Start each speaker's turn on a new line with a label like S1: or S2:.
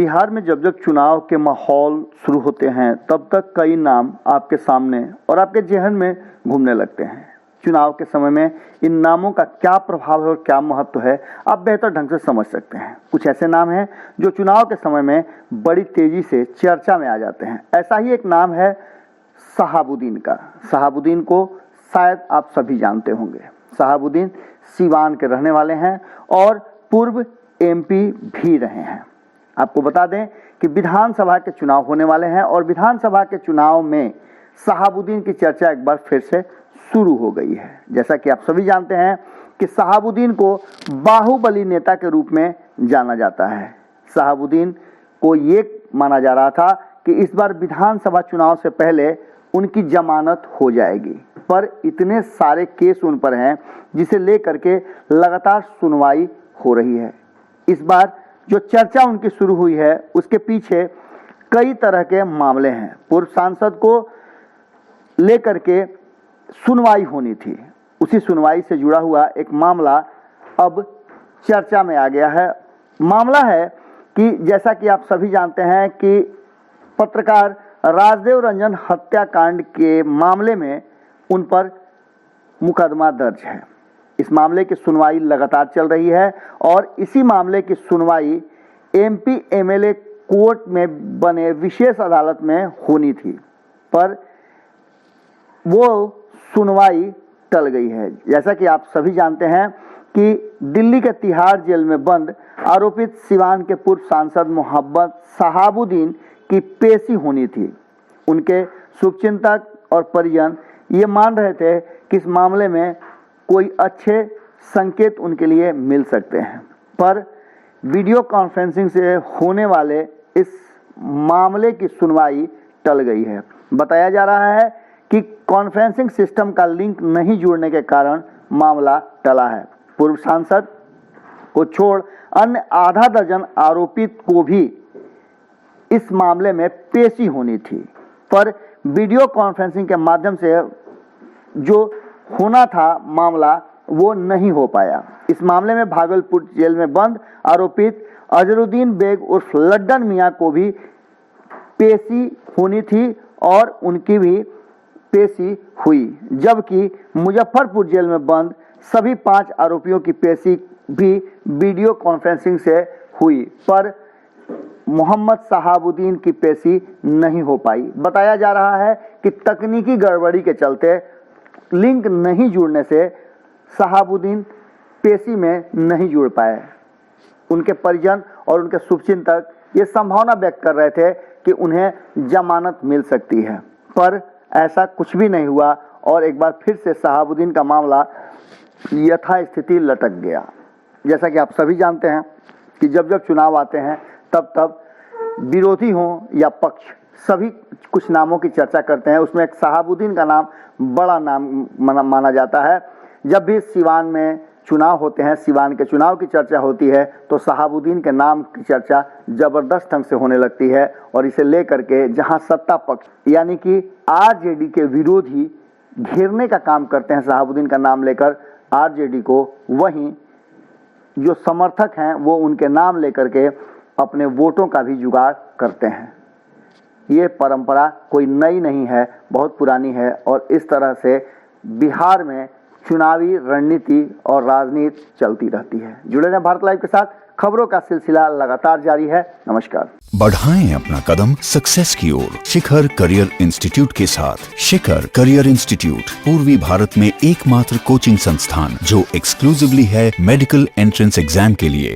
S1: बिहार में जब जब चुनाव के माहौल शुरू होते हैं तब तक कई नाम आपके सामने और आपके जेहन में घूमने लगते हैं। चुनाव के समय में इन नामों का क्या प्रभाव है और क्या महत्व है आप बेहतर ढंग से समझ सकते हैं। कुछ ऐसे नाम हैं जो चुनाव के समय में बड़ी तेजी से चर्चा में आ जाते हैं। ऐसा ही एक नाम है शहाबुद्दीन का। शहाबुद्दीन को शायद आप सभी जानते होंगे। शहाबुद्दीन सीवान के रहने वाले हैं और पूर्व एमपी भी रहे हैं। आपको बता दें कि विधानसभा के चुनाव होने वाले हैं और विधानसभा के चुनाव में शहाबुद्दीन की चर्चा एक बार फिर से शुरू हो गई है। जैसा कि आप सभी जानते हैं कि शहाबुद्दीन को बाहुबली नेता के रूप में जाना जाता है। शहाबुद्दीन को ये माना जा रहा था कि इस बार विधानसभा चुनाव से पहले उनकी जमानत हो जाएगी, पर इतने सारे केस उन पर हैं जिसे लेकर के लगातार सुनवाई हो रही है। इस बार जो चर्चा उनकी शुरू हुई है उसके पीछे कई तरह के मामले हैं। पूर्व सांसद को लेकर के सुनवाई होनी थी, उसी सुनवाई से जुड़ा हुआ एक मामला अब चर्चा में आ गया है। मामला है कि जैसा कि आप सभी जानते हैं कि पत्रकार राजदेव रंजन हत्याकांड के मामले में उन पर मुकदमा दर्ज है। इस मामले की सुनवाई लगातार चल रही है और इसी मामले की सुनवाई एमपी एमएलए कोर्ट में बने विशेष अदालत में होनी थी, पर वो सुनवाई टल गई है। जैसा कि आप सभी जानते हैं कि दिल्ली के तिहाड़ जेल में बंद आरोपित सिवान के पूर्व सांसद मोहम्मद शहाबुद्दीन की पेशी होनी थी। उनके शुभचिंतक और परिजन ये मान रहे थे कि इस मामले में कोई अच्छे संकेत उनके लिए मिल सकते हैं, पर वीडियो कॉन्फ्रेंसिंग से होने वाले इस मामले की सुनवाई टल गई है। बताया जा रहा है कि कॉन्फ्रेंसिंग सिस्टम का लिंक नहीं जुड़ने के कारण मामला टला है। पूर्व सांसद को छोड़ अन्य आधा दर्जन आरोपित को भी इस मामले में पेशी होनी थी, पर वीडियो कॉन्फ्रेंसिंग के माध्यम से जो होना था मामला वो नहीं हो पाया। इस मामले में भागलपुर जेल में बंद आरोपित अजरुद्दीन बेग उर्फ लड्डन मियां को भी पेशी होनी थी और उनकी भी पेशी हुई, जबकि मुजफ्फरपुर जेल में बंद सभी 5 आरोपियों की पेशी भी वीडियो कॉन्फ्रेंसिंग से हुई, पर मोहम्मद शहाबुद्दीन की पेशी नहीं हो पाई। बताया जा रहा है कि तकनीकी गड़बड़ी के चलते लिंक नहीं जुड़ने से शहाबुद्दीन पेशी में नहीं जुड़ पाए। उनके परिजन और उनके शुभचिंतक ये संभावना व्यक्त कर रहे थे कि उन्हें जमानत मिल सकती है, पर ऐसा कुछ भी नहीं हुआ और एक बार फिर से शहाबुद्दीन का मामला यथास्थिति लटक गया। जैसा कि आप सभी जानते हैं कि जब जब चुनाव आते हैं तब तब विरोधी हों या पक्ष सभी कुछ नामों की चर्चा करते हैं। उसमें एक शहाबुद्दीन का नाम बड़ा नाम माना जाता है। जब भी सिवान में चुनाव होते हैं, सिवान के चुनाव की चर्चा होती है तो शहाबुद्दीन के नाम की चर्चा जबरदस्त ढंग से होने लगती है और इसे लेकर के जहां सत्ता पक्ष यानी कि आरजेडी के विरोधी घेरने का काम करते हैं शहाबुद्दीन का नाम लेकर आरजेडी को, वहीं जो समर्थक हैं वो उनके नाम लेकर के अपने वोटों का भी जुगाड़ करते हैं। ये परंपरा कोई नई नहीं है, बहुत पुरानी है और इस तरह से बिहार में चुनावी रणनीति और राजनीति चलती रहती है। जुड़े रहें भारत लाइव के साथ, खबरों का सिलसिला लगातार जारी है। नमस्कार।
S2: बढ़ाएं अपना कदम सक्सेस की ओर शिखर करियर इंस्टीट्यूट के साथ। शिखर करियर इंस्टीट्यूट पूर्वी भारत में एकमात्र कोचिंग संस्थान जो एक्सक्लूसिवली है मेडिकल एंट्रेंस एग्जाम के लिए।